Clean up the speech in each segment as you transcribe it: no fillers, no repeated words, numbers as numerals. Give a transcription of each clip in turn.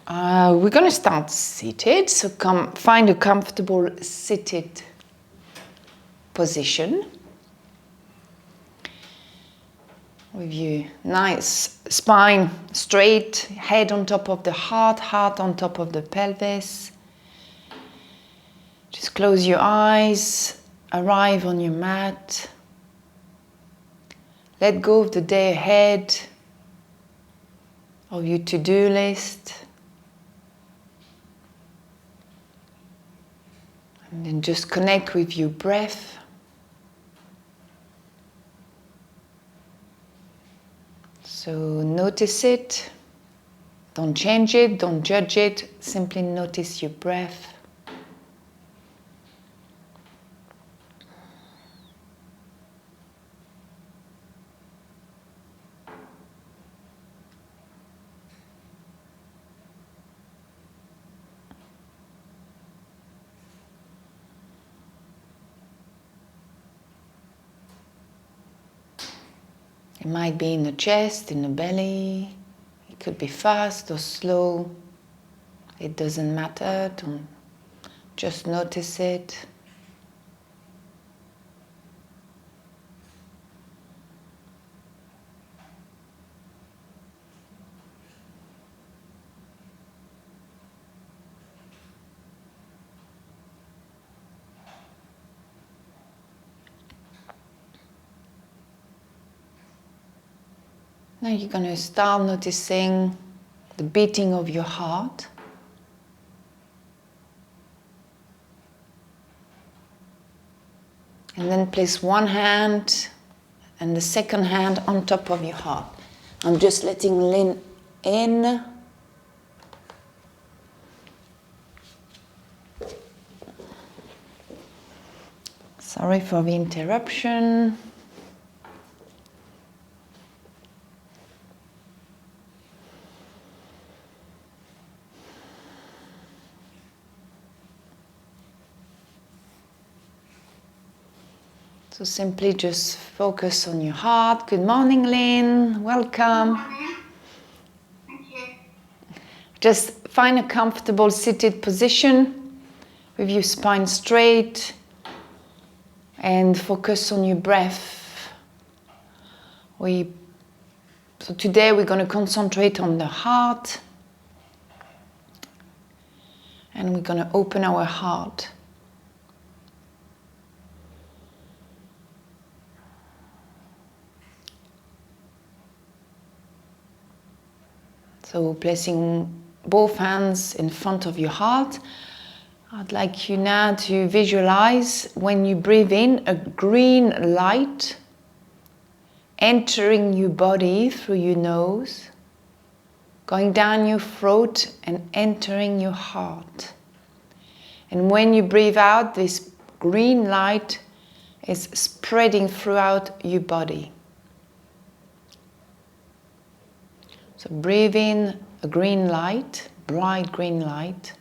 We're going to start seated, so find a comfortable seated position with your nice spine straight, head on top of the heart, heart on top of the pelvis. Just close your eyes, arrive on your mat. Let go of the day ahead, of your to-do list. And then just connect with your breath. So notice it. Don't change it, don't judge it. Simply notice your breath. It might be in the chest, in the belly. It could be fast or slow. It doesn't matter. Just notice it. Now you're going to start noticing the beating of your heart. And then place one hand and the second hand on top of your heart. I'm just letting Lynn in. Sorry for the interruption. So simply just focus on your heart. Good morning, Lynn. Welcome. Good morning. Thank you. Just find a comfortable seated position with your spine straight and focus on your breath. So today we're going to concentrate on the heart and we're going to open our heart. So placing both hands in front of your heart, I'd like you now to visualize when you breathe in a green light entering your body through your nose, going down your throat and entering your heart. And when you breathe out, this green light is spreading throughout your body. So breathe in a green light, bright green light.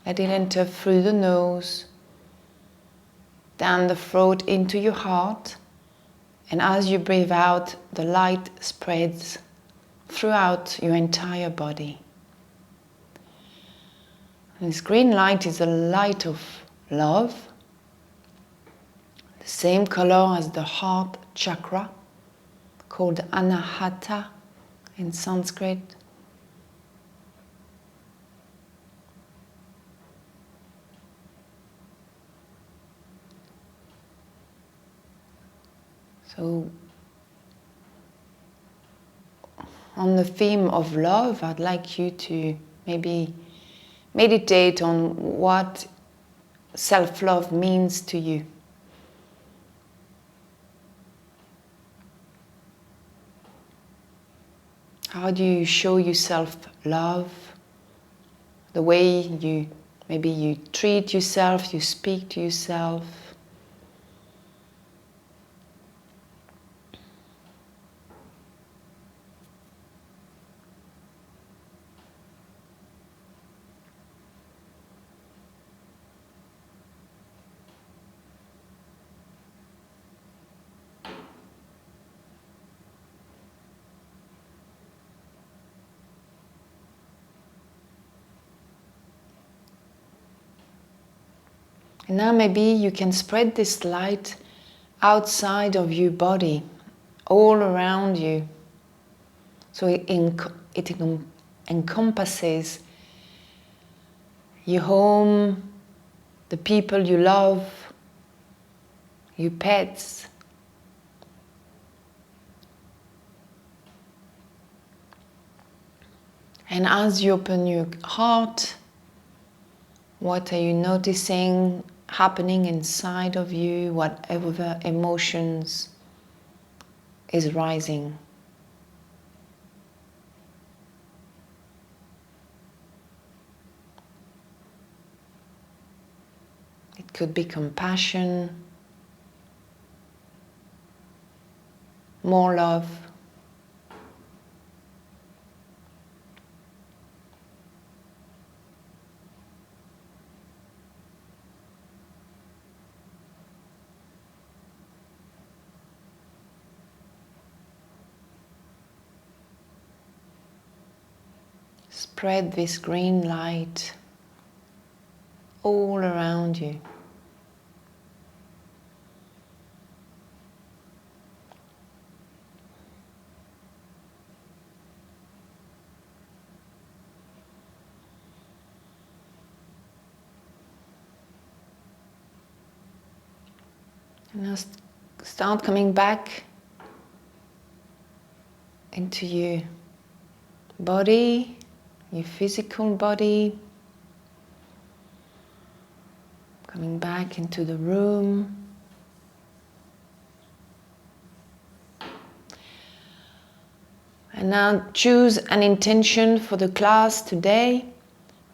Let it enter through the nose, down the throat into your heart. And as you breathe out, the light spreads throughout your entire body. And this green light is a light of love, the same color as the heart chakra, called Anahata in Sanskrit. So, on the theme of love, I'd like you to maybe meditate on what self-love means to you. How do you show yourself love? The way you treat yourself, you speak to yourself. And now maybe you can spread this light outside of your body, all around you. So it encompasses your home, the people you love, your pets. And as you open your heart, what are you noticing happening inside of you, whatever emotions is rising? It could be compassion, more love, spread this green light all around you. And now start coming back into your body, your physical body, coming back into the room. And now choose an intention for the class today,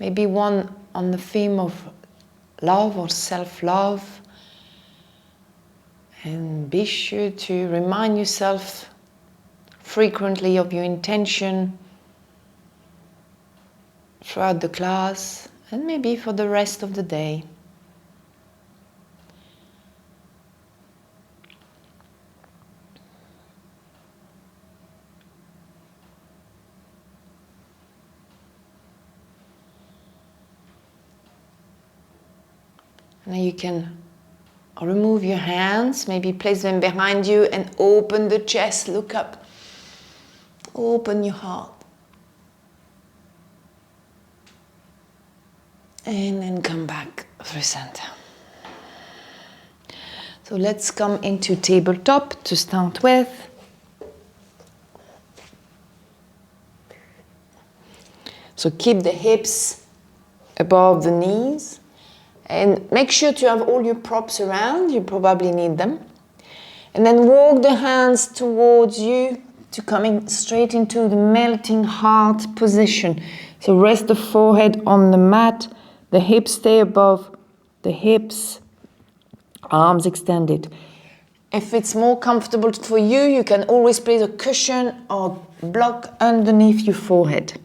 maybe one on the theme of love or self-love. And be sure to remind yourself frequently of your intention throughout the class and maybe for the rest of the day. Now you can remove your hands, maybe place them behind you and open the chest, look up. Open your heart. And then come back through center. So let's come into tabletop to start with. So keep the hips above the knees. And make sure to have all your props around, you probably need them. And then walk the hands towards you to coming straight into the melting heart position. So rest the forehead on the mat, the hips stay above the hips, arms extended. If it's more comfortable for you, you can always place a cushion or block underneath your forehead.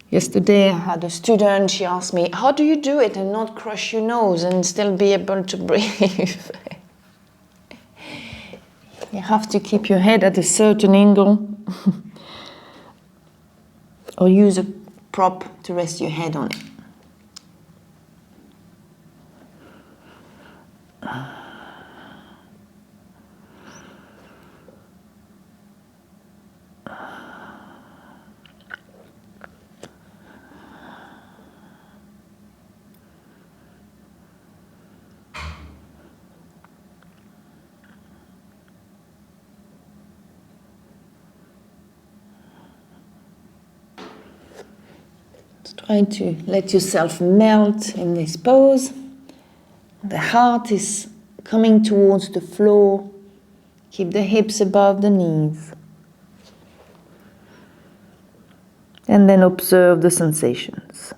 Yesterday I had a student, she asked me, how do you do it and not crush your nose and still be able to breathe? You have to keep your head at a certain angle or use a prop to rest your head on it. Try to let yourself melt in this pose. The heart is coming towards the floor. Keep the hips above the knees. And then observe the sensations.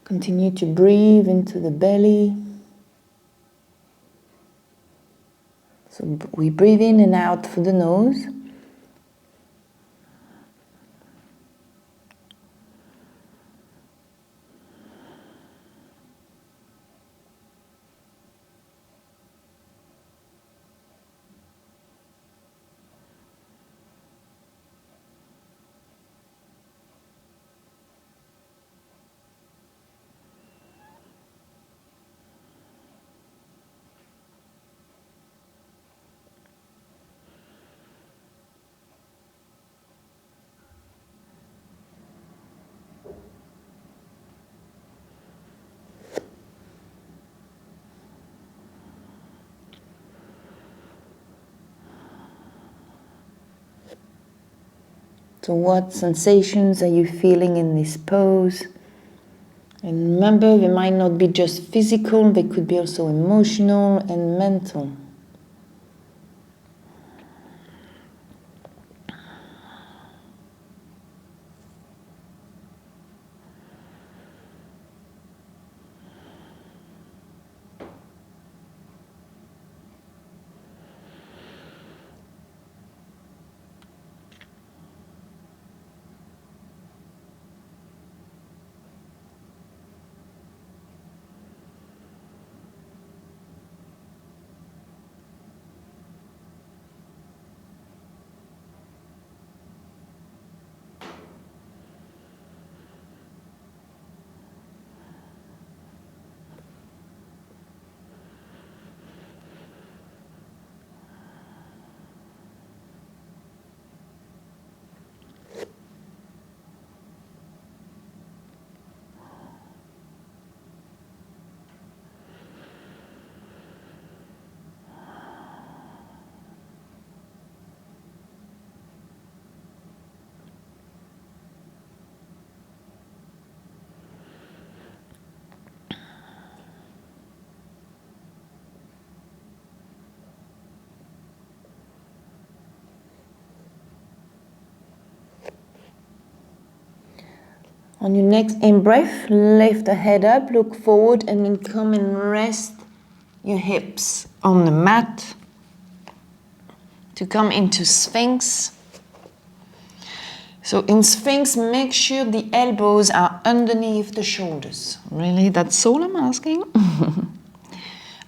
Continue to breathe into the belly. So we breathe in and out through the nose. So what sensations are you feeling in this pose? And remember, they might not be just physical, they could be also emotional and mental. On your next in-breath, lift the head up, look forward, and then come and rest your hips on the mat to come into Sphinx. So in Sphinx, make sure the elbows are underneath the shoulders. Really, that's all I'm asking.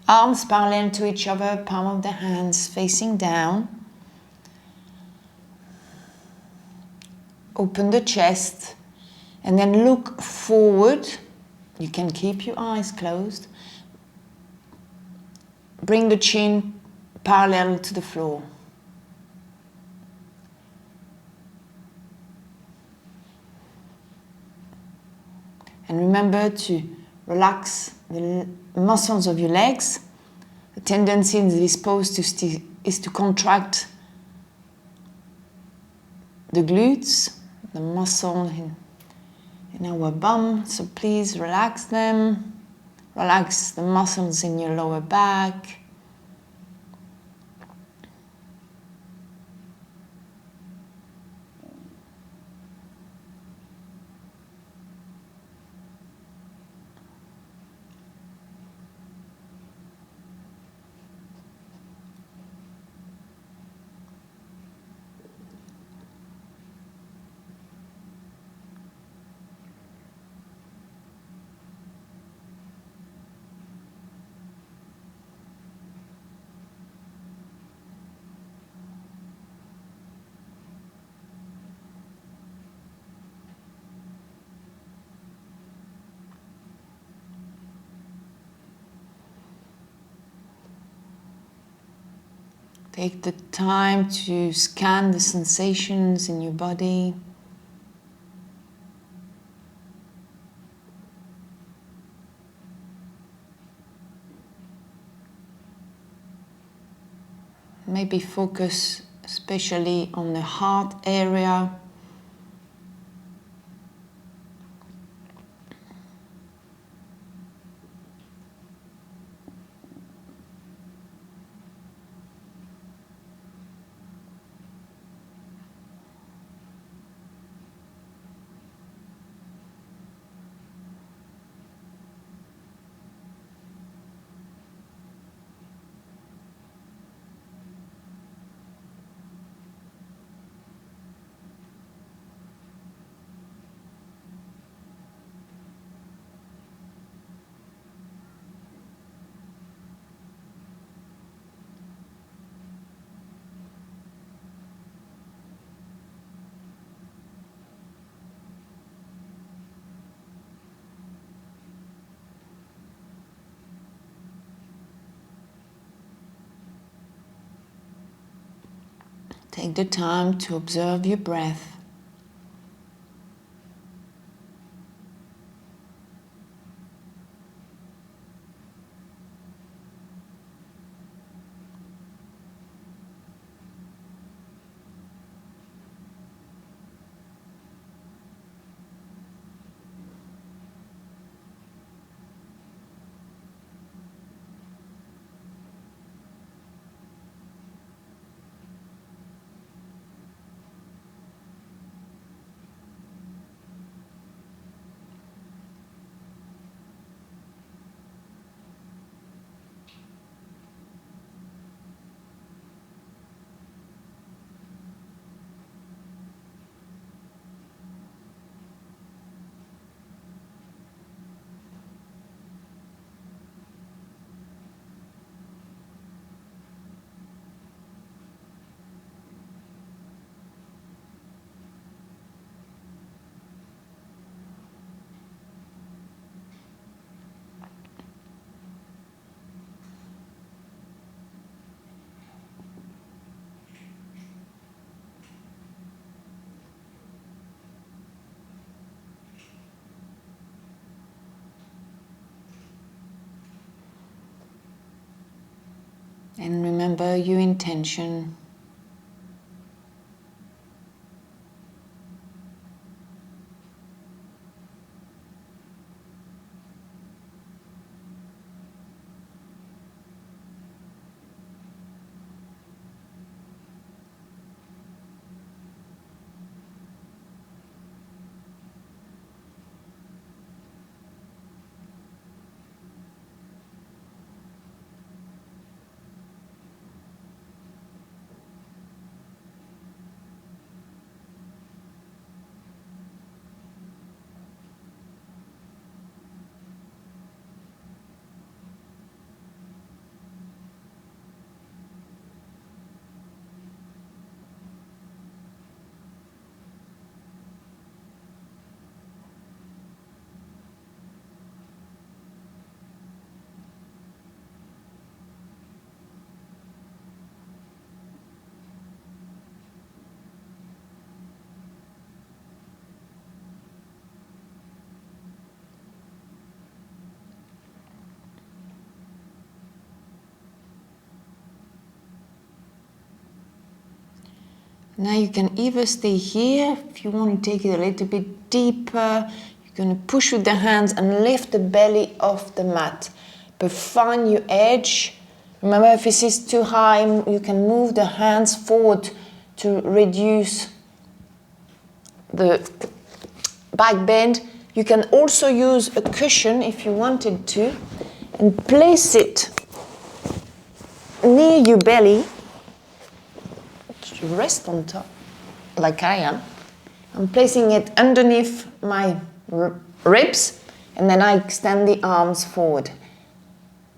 Arms parallel to each other, palm of the hands facing down. Open the chest. And then look forward. You can keep your eyes closed. Bring the chin parallel to the floor. And remember to relax the muscles of your legs. The tendency in this pose is to contract the glutes, the muscle in our bum, so please relax them. Relax the muscles in your lower back. Take the time to scan the sensations in your body. Maybe focus especially on the heart area. Take the time to observe your breath. And remember your intention. Now you can either stay here, if you want to take it a little bit deeper, you're going to push with the hands and lift the belly off the mat. But find your edge. Remember, if this is too high, you can move the hands forward to reduce the back bend. You can also use a cushion if you wanted to and place it near your belly. Rest on top, like I am. I'm placing it underneath my ribs, and then I extend the arms forward.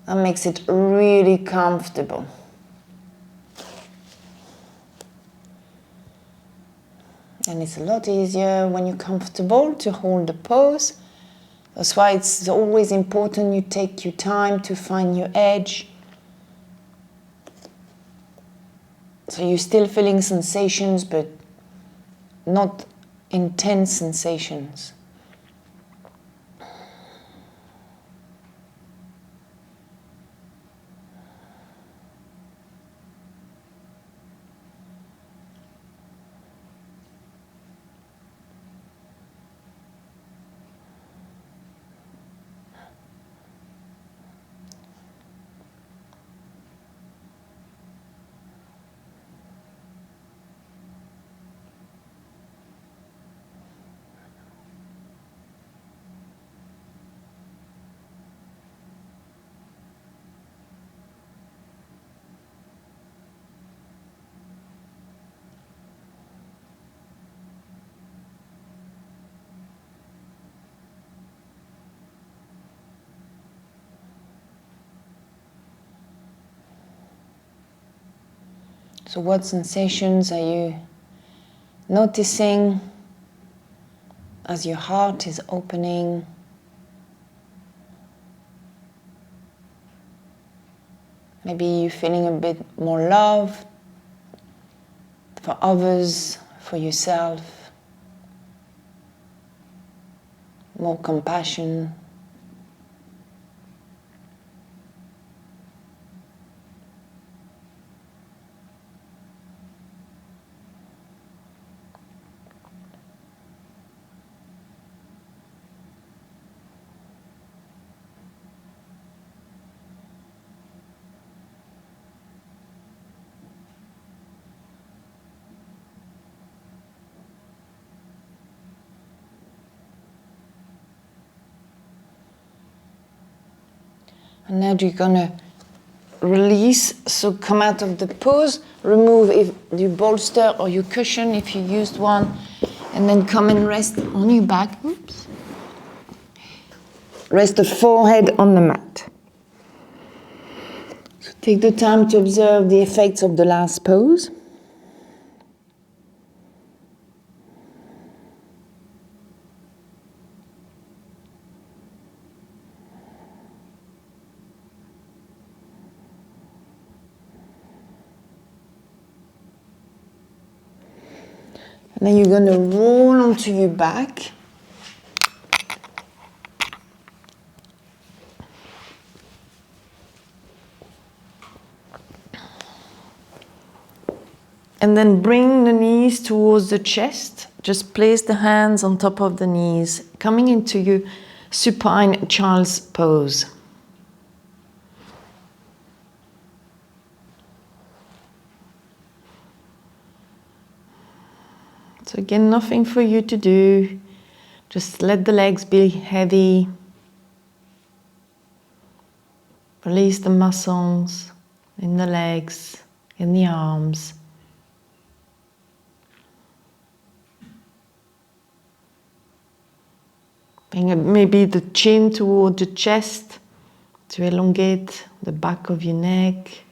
That makes it really comfortable. And it's a lot easier when you're comfortable to hold the pose. That's why it's always important you take your time to find your edge. So you're still feeling sensations, but not intense sensations. So what sensations are you noticing as your heart is opening? Maybe you're feeling a bit more love for others, for yourself, more compassion. And now you're gonna release, so come out of the pose, remove if your bolster or your cushion if you used one, and then come and rest on your back. Oops. Rest the forehead on the mat. So take the time to observe the effects of the last pose. And then you're going to roll onto your back. And then bring the knees towards the chest. Just place the hands on top of the knees, coming into your supine child's pose. So again, nothing for you to do. Just let the legs be heavy. Release the muscles in the legs, in the arms. Bring maybe the chin toward the chest to elongate the back of your neck.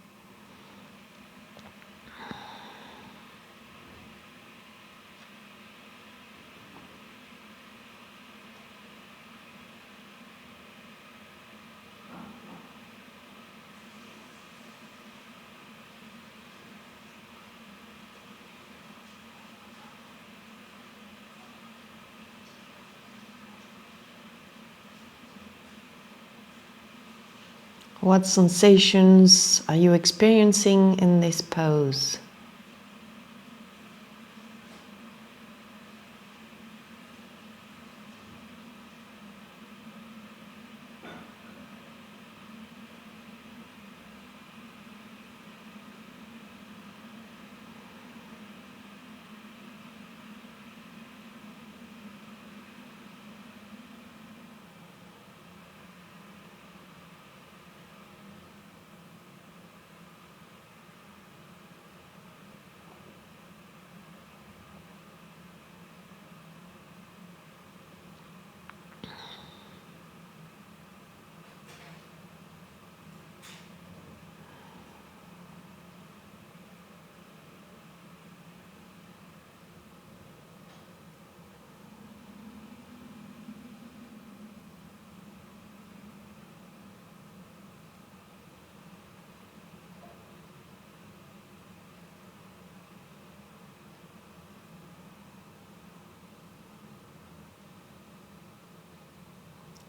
What sensations are you experiencing in this pose?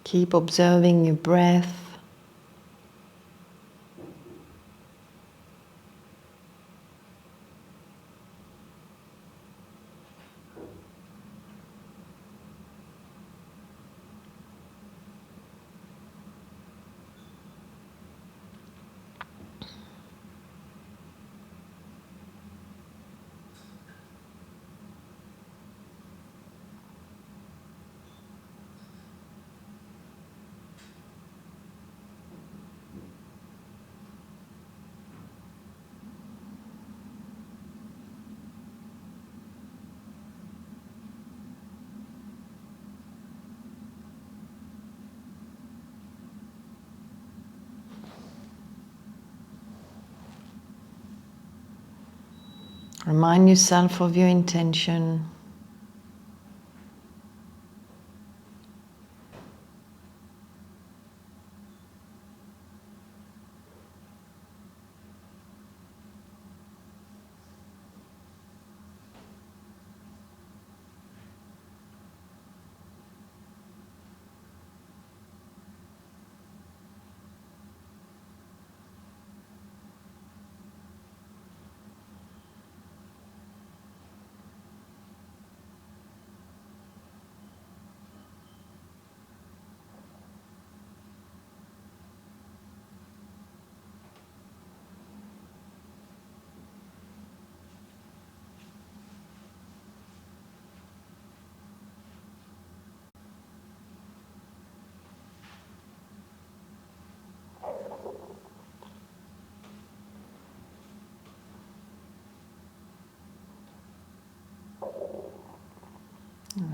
Keep observing your breath. Remind yourself of your intention.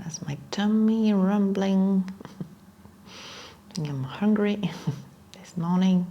That's my tummy rumbling. I think I'm hungry this morning.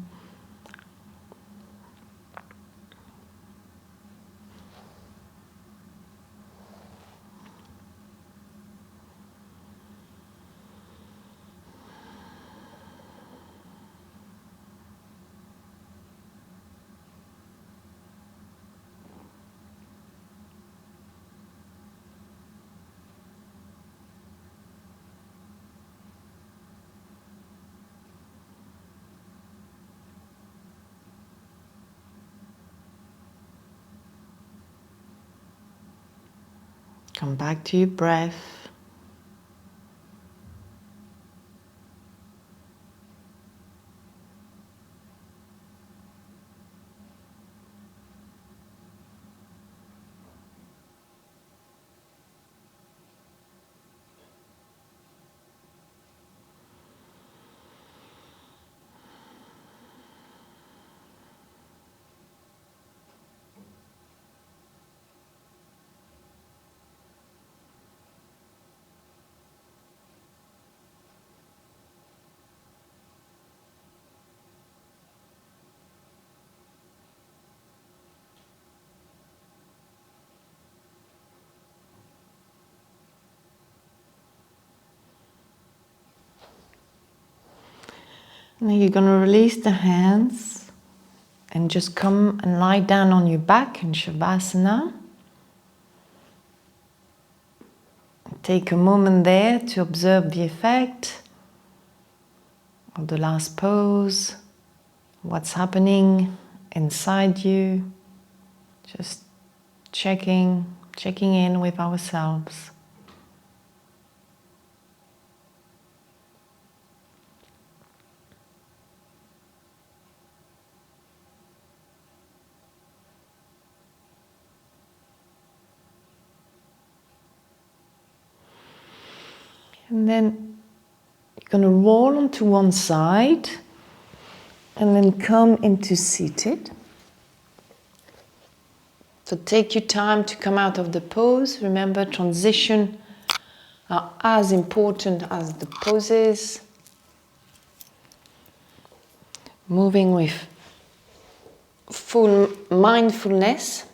Come back to your breath. Now you're going to release the hands and just come and lie down on your back in Shavasana. Take a moment there to observe the effect of the last pose, what's happening inside you, just checking in with ourselves. And then you're going to roll onto one side and then come into seated. So take your time to come out of the pose. Remember, transition are as important as the poses. Moving with full mindfulness.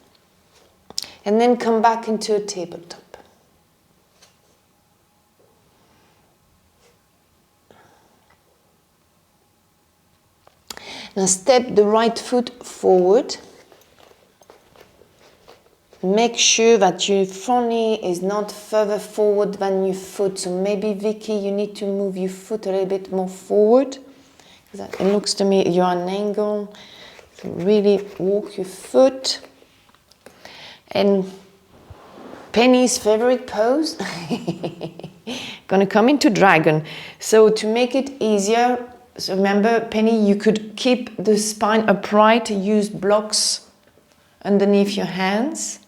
And then come back into a tabletop. Now step the right foot forward. Make sure that your front knee is not further forward than your foot. So maybe, Vicky, you need to move your foot a little bit more forward. It looks to me you're on an angle. So really walk your foot. And Penny's favorite pose. Gonna come into dragon. So to make it easier, so remember, Penny, you could keep the spine upright, use blocks underneath your hands.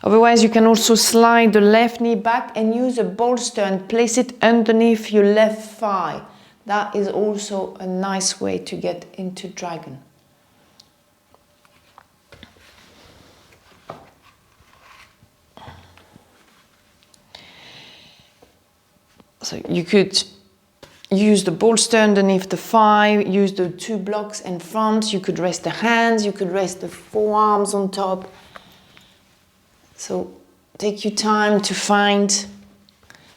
Otherwise, you can also slide the left knee back and use a bolster and place it underneath your left thigh. That is also a nice way to get into dragon. So you could use the bolster underneath the thigh, use the two blocks in front. You could rest the hands, you could rest the forearms on top. So take your time to find,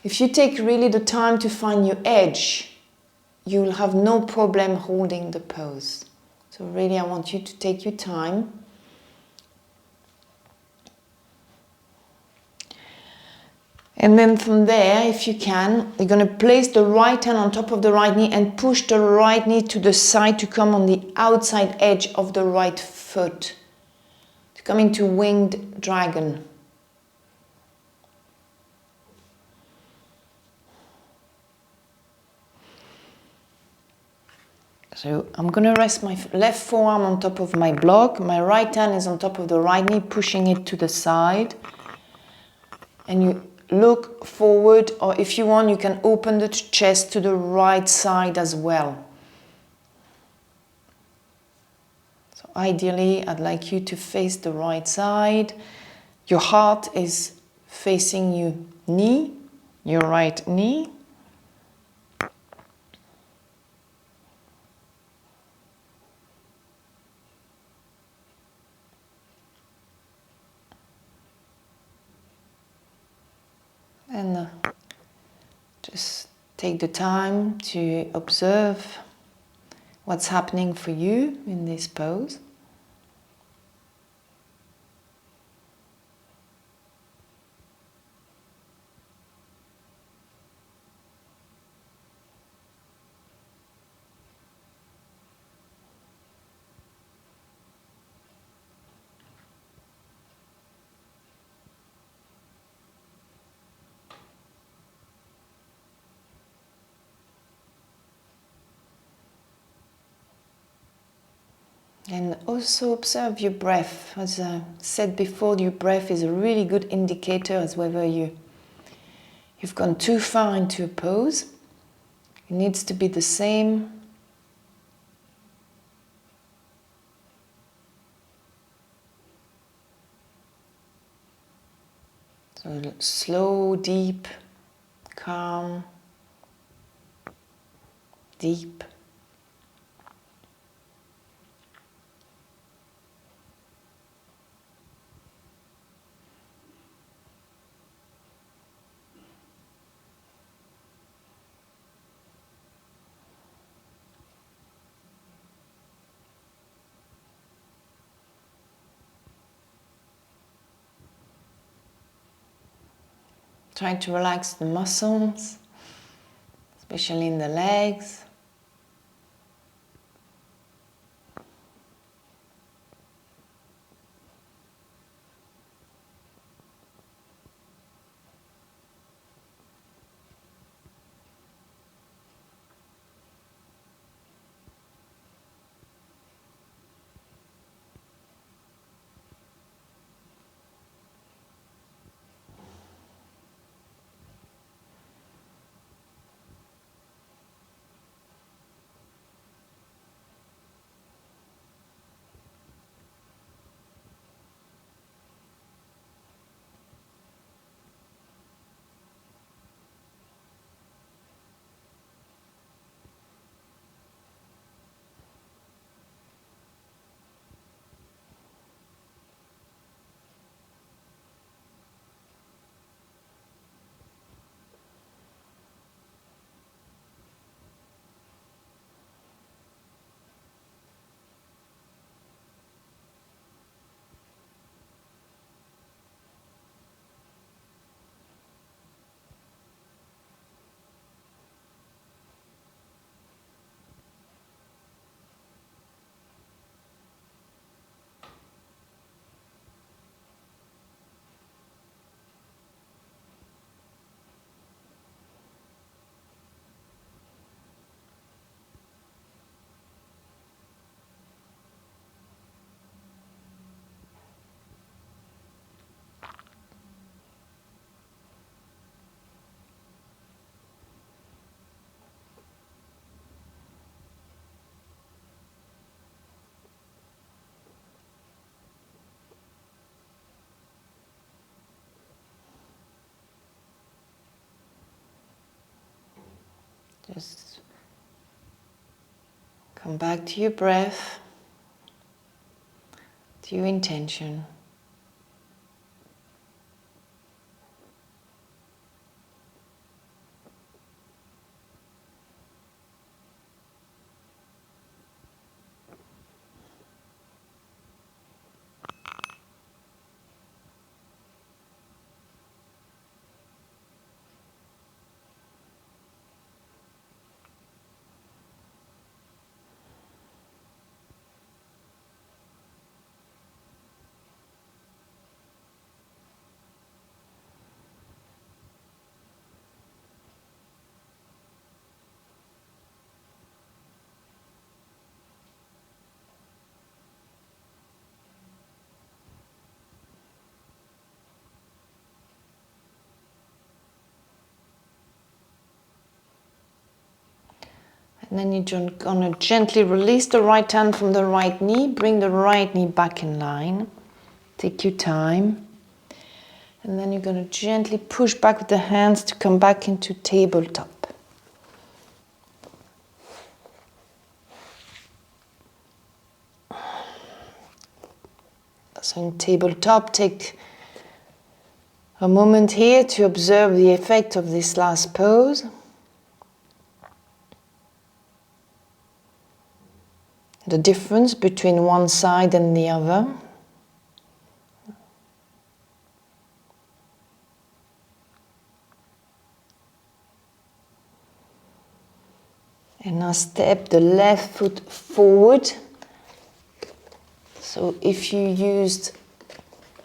if you take really the time to find your edge, you'll have no problem holding the pose. So really I want you to take your time. And then from there, if you can, you're going to place the right hand on top of the right knee and push the right knee to the side to come on the outside edge of the right foot. To come into winged dragon. So I'm going to rest my left forearm on top of my block. My right hand is on top of the right knee, pushing it to the side. And you look forward, or if you want, you can open the chest to the right side as well. So ideally, I'd like you to face the right side. Your heart is facing your right knee. And just take the time to observe what's happening for you in this pose. And also observe your breath. As I said before, your breath is a really good indicator as whether you've gone too far into a pose. It needs to be the same. So slow, deep, calm, deep. Try to relax the muscles, especially in the legs. Just come back to your breath, to your intention. And then you're going to gently release the right hand from the right knee. Bring the right knee back in line. Take your time. And then you're going to gently push back with the hands to come back into tabletop. So in tabletop, take a moment here to observe the effect of this last pose. The difference between one side and the other. And now step the left foot forward. So if you used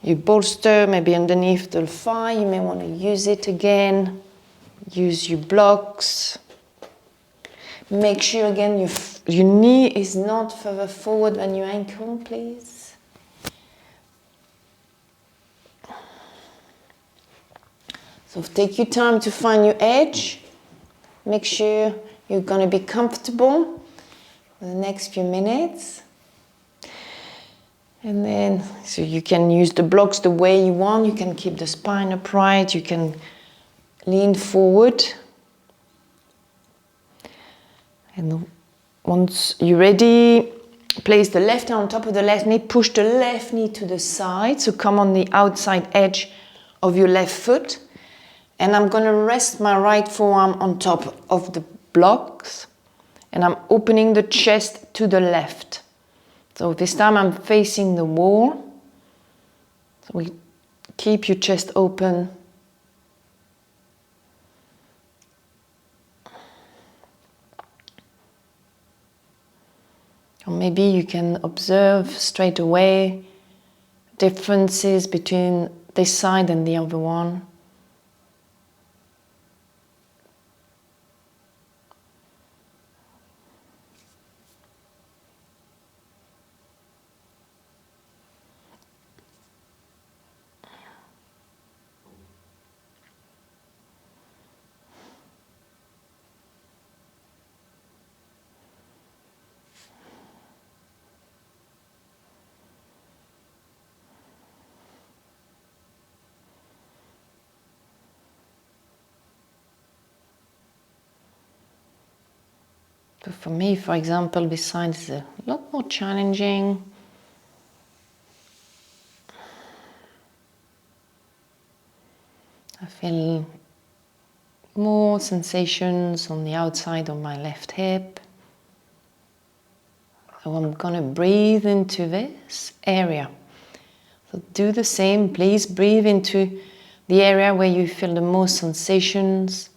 your bolster maybe underneath the thigh, you may want to use it again. Use your blocks. Make sure again your knee is not further forward than your ankle, please. So take your time to find your edge. Make sure you're going to be comfortable for the next few minutes. And then, so you can use the blocks the way you want. You can keep the spine upright. You can lean forward. And once you're ready, place the left hand on top of the left knee. Push the left knee to the side. So come on the outside edge of your left foot. And I'm going to rest my right forearm on top of the blocks. And I'm opening the chest to the left. So this time I'm facing the wall. So we keep your chest open. Or maybe you can observe straight away differences between this side and the other one. So for me, for example, this side is a lot more challenging. I feel more sensations on the outside of my left hip. So I'm going to breathe into this area. So do the same, please breathe into the area where you feel the most sensations.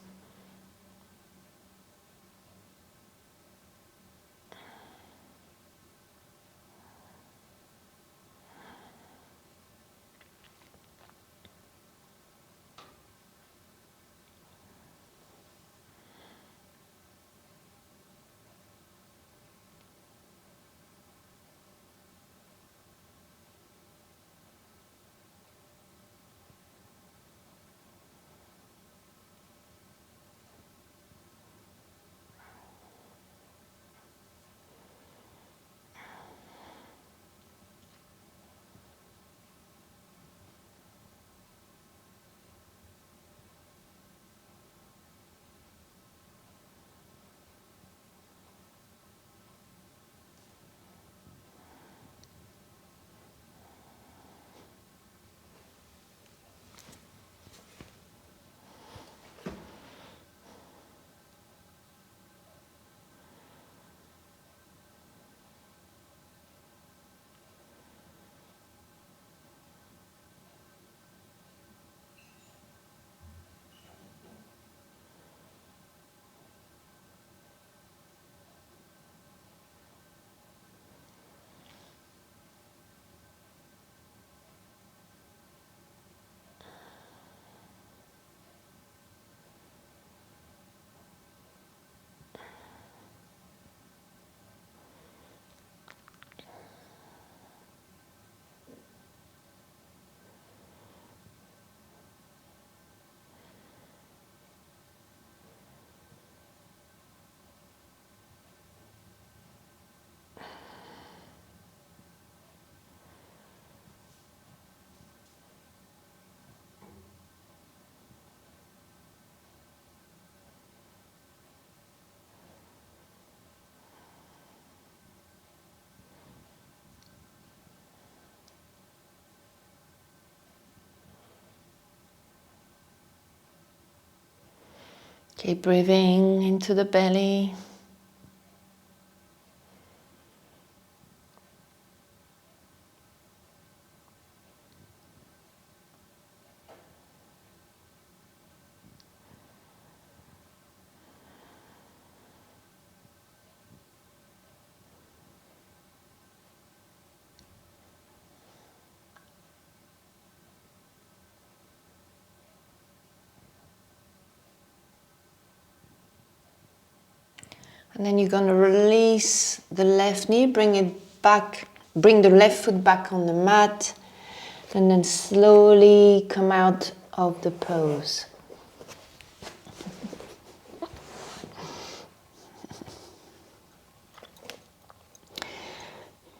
Keep breathing into the belly. And then you're going to release the left knee, bring it back, bring the left foot back on the mat, and then slowly come out of the pose.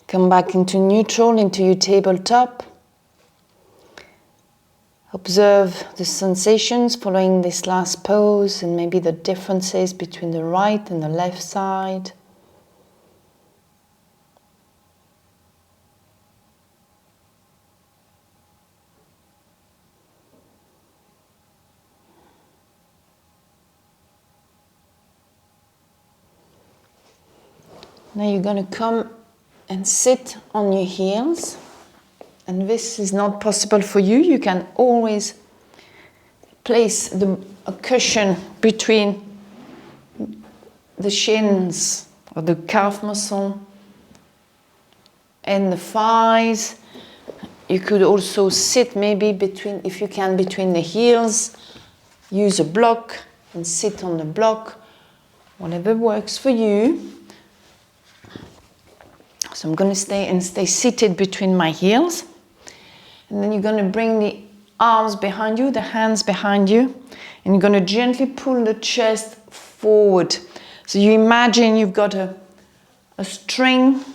Come back into neutral, into your tabletop. Observe the sensations following this last pose and maybe the differences between the right and the left side. Now you're going to come and sit on your heels. And this is not possible for you. You can always place a cushion between the shins or the calf muscle and the thighs. You could also sit maybe between, if you can, between the heels. Use a block and sit on the block. Whatever works for you. So I'm going to stay seated between my heels. And then you're going to bring the arms behind you, the hands behind you, and you're going to gently pull the chest forward. So you imagine you've got a string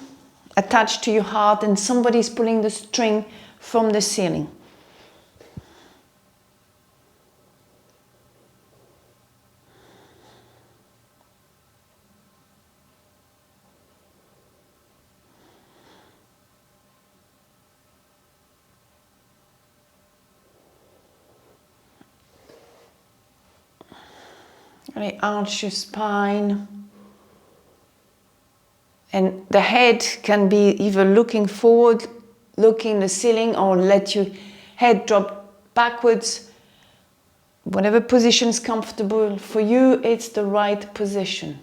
attached to your heart and somebody's pulling the string from the ceiling. Really arch your spine. And the head can be either looking forward, looking the ceiling, or let your head drop backwards. Whatever position is comfortable for you, it's the right position.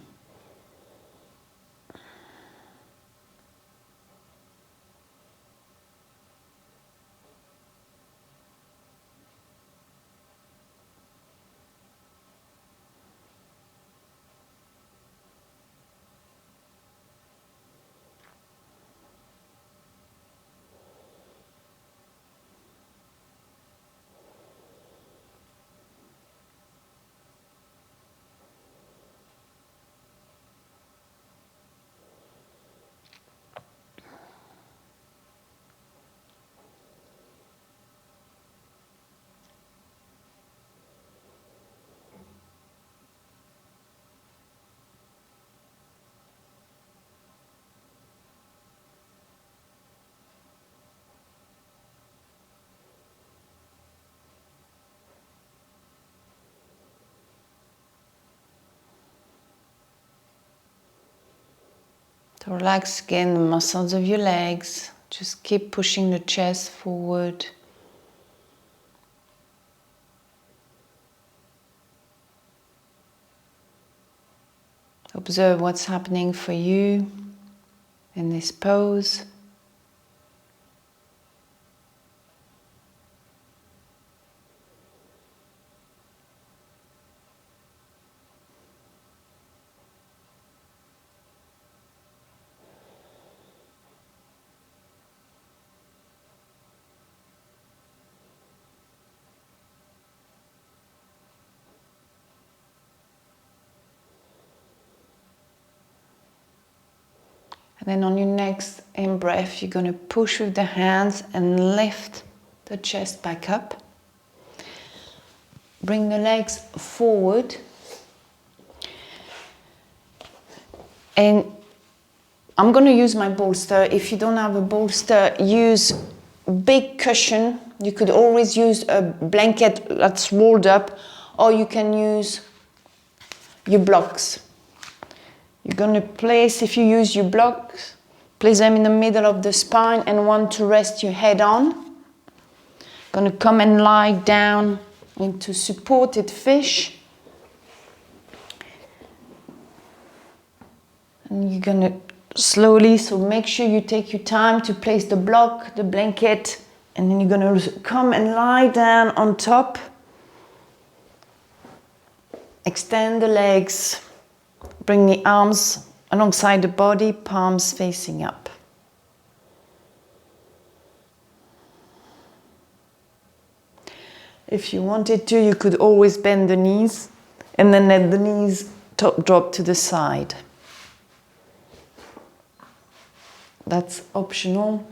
To relax again the muscles of your legs. Just keep pushing the chest forward. Observe what's happening for you in this pose. And then on your next in-breath, you're going to push with the hands and lift the chest back up. Bring the legs forward. And I'm going to use my bolster. If you don't have a bolster, use big cushion. You could always use a blanket that's rolled up, or you can use your blocks. You're going to place, if you use your blocks, place them in the middle of the spine and want to rest your head on. Going to come and lie down into supported fish. And you're going to slowly, so make sure you take your time to place the block, the blanket, and then you're going to come and lie down on top. Extend the legs, bring the arms alongside the body, palms facing up. If you wanted to, you could always bend the knees and then let the knees drop to the side. That's optional.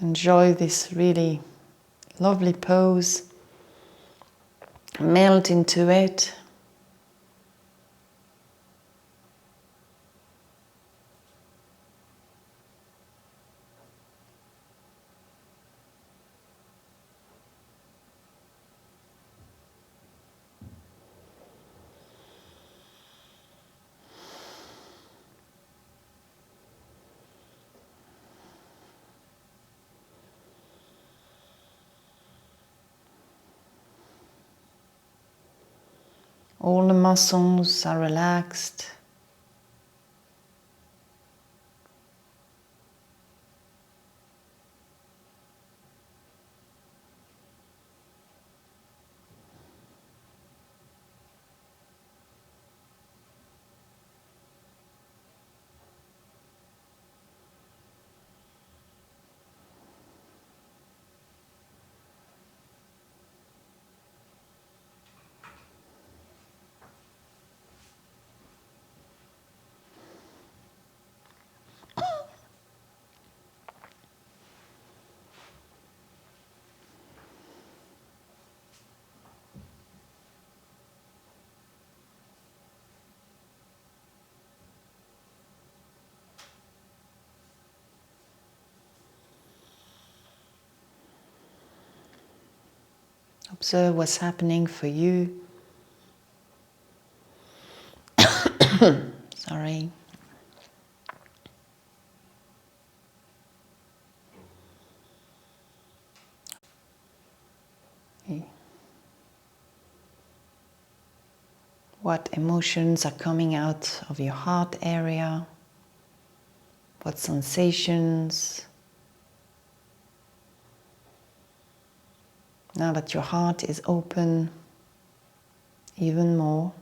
Enjoy this really lovely pose. Melt into it. All the muscles are relaxed. Observe what's happening for you. Sorry. What emotions are coming out of your heart area? What sensations? Now that your heart is open even more,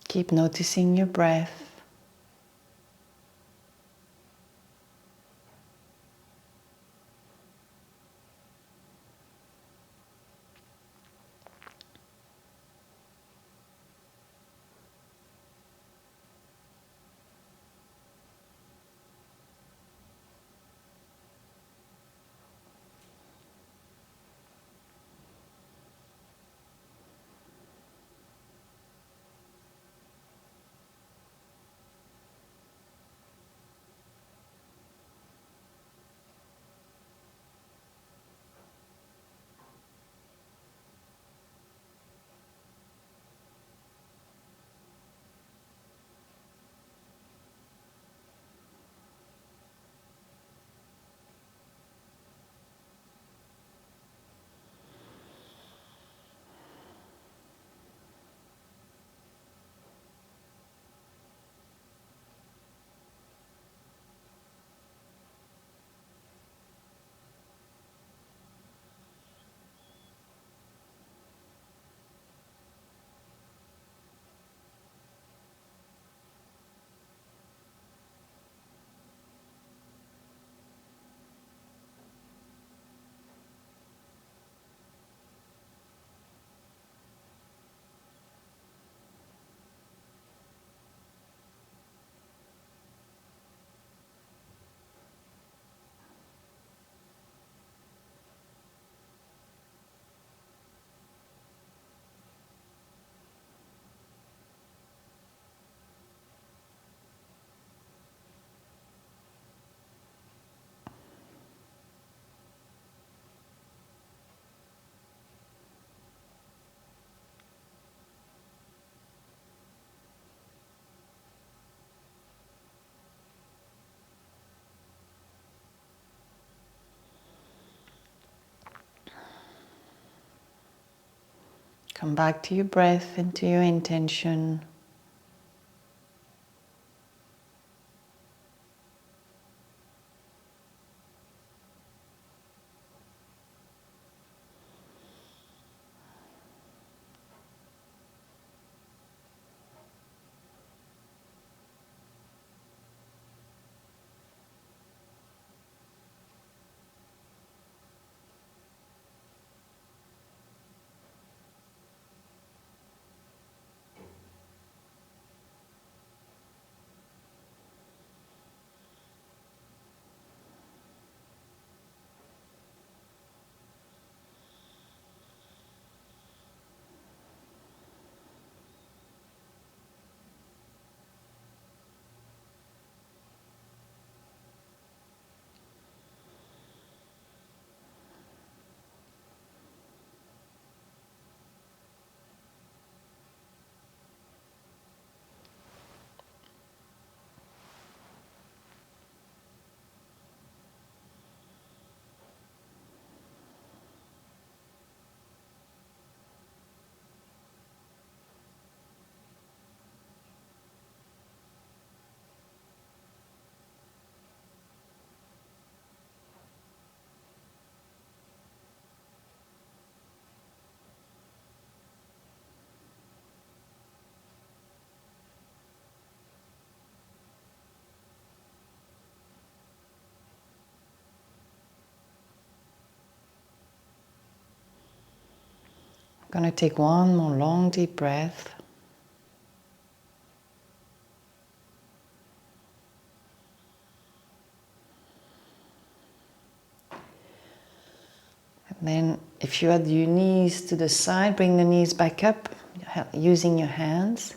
keep noticing your breath. Come back to your breath and to your intention. I'm going to take one more long deep breath. And then if you add your knees to the side, bring the knees back up using your hands.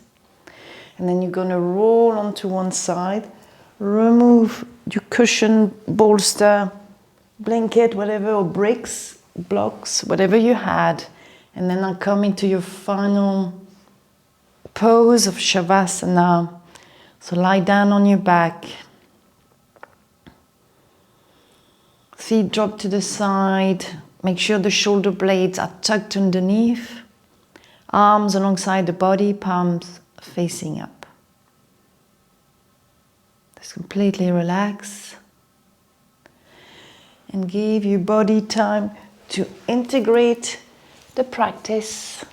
And then you're going to roll onto one side, remove your cushion, bolster, blanket, whatever, or bricks, blocks, whatever you had. And then I'll come into your final pose of Shavasana. So lie down on your back. Feet drop to the side. Make sure the shoulder blades are tucked underneath. Arms alongside the body, palms facing up. Just completely relax. And give your body time to integrate the practice.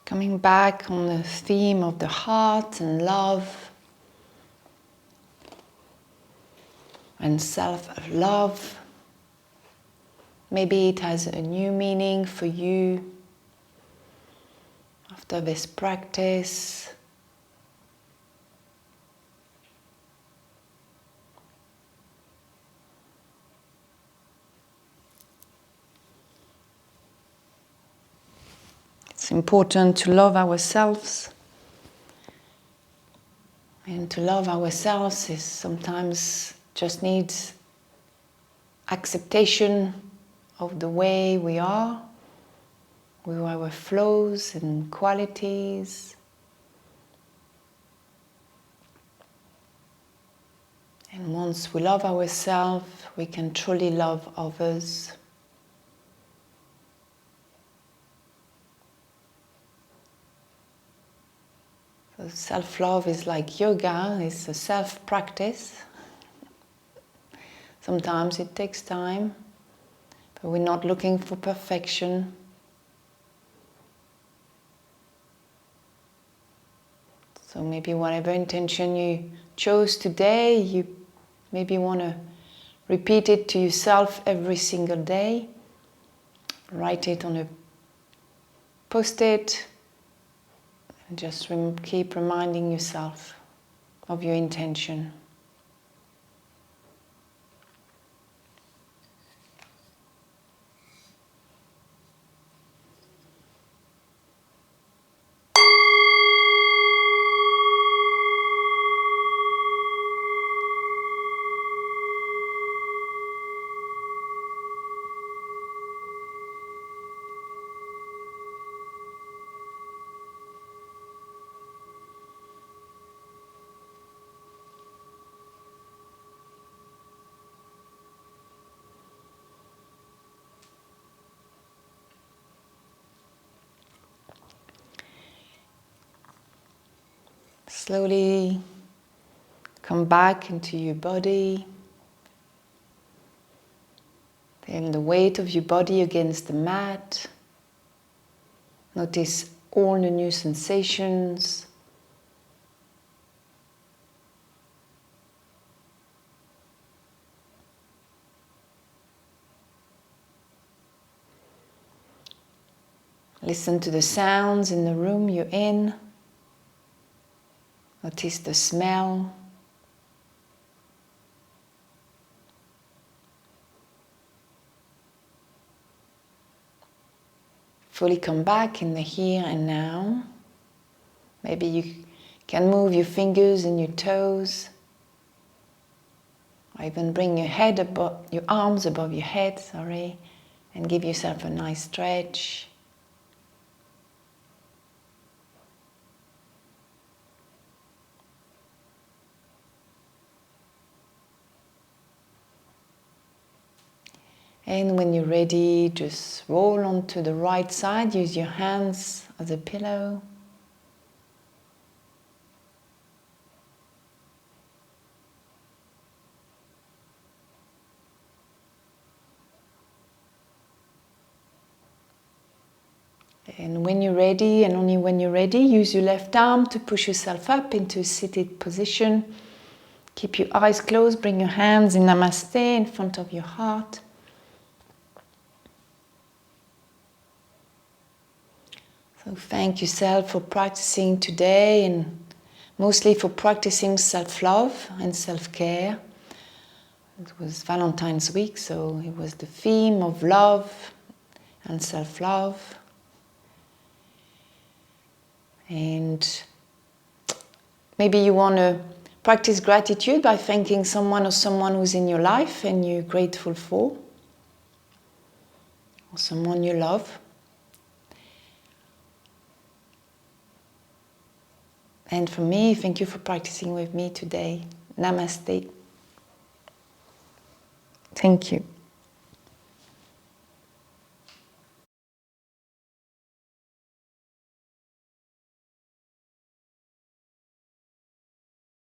Coming back on the theme of the heart and love and self-love. Maybe it has a new meaning for you after this practice. It's important to love ourselves. And to love ourselves is sometimes just needs acceptation of the way we are, with our flaws and qualities. And once we love ourselves, we can truly love others. So self-love is like yoga, it's a self-practice. Sometimes it takes time, but we're not looking for perfection. So maybe whatever intention you chose today, you maybe want to repeat it to yourself every single day. Write it on a post-it and just keep reminding yourself of your intention. Slowly come back into your body. Feel the weight of your body against the mat. Notice all the new sensations. Listen to the sounds in the room you're in. Notice the smell. Fully come back in the here and now. Maybe you can move your fingers and your toes. Or even bring your head above, your arms above your head, and give yourself a nice stretch. And when you're ready, just roll onto the right side. Use your hands as a pillow. And when you're ready, and only when you're ready, use your left arm to push yourself up into a seated position. Keep your eyes closed, bring your hands in Namaste in front of your heart. So thank yourself for practicing today, and mostly for practicing self-love and self-care. It was Valentine's week, so it was the theme of love and self-love. And maybe you want to practice gratitude by thanking someone or someone who's in your life and you're grateful for, or someone you love. And for me, thank you for practicing with me today. Namaste. Thank you.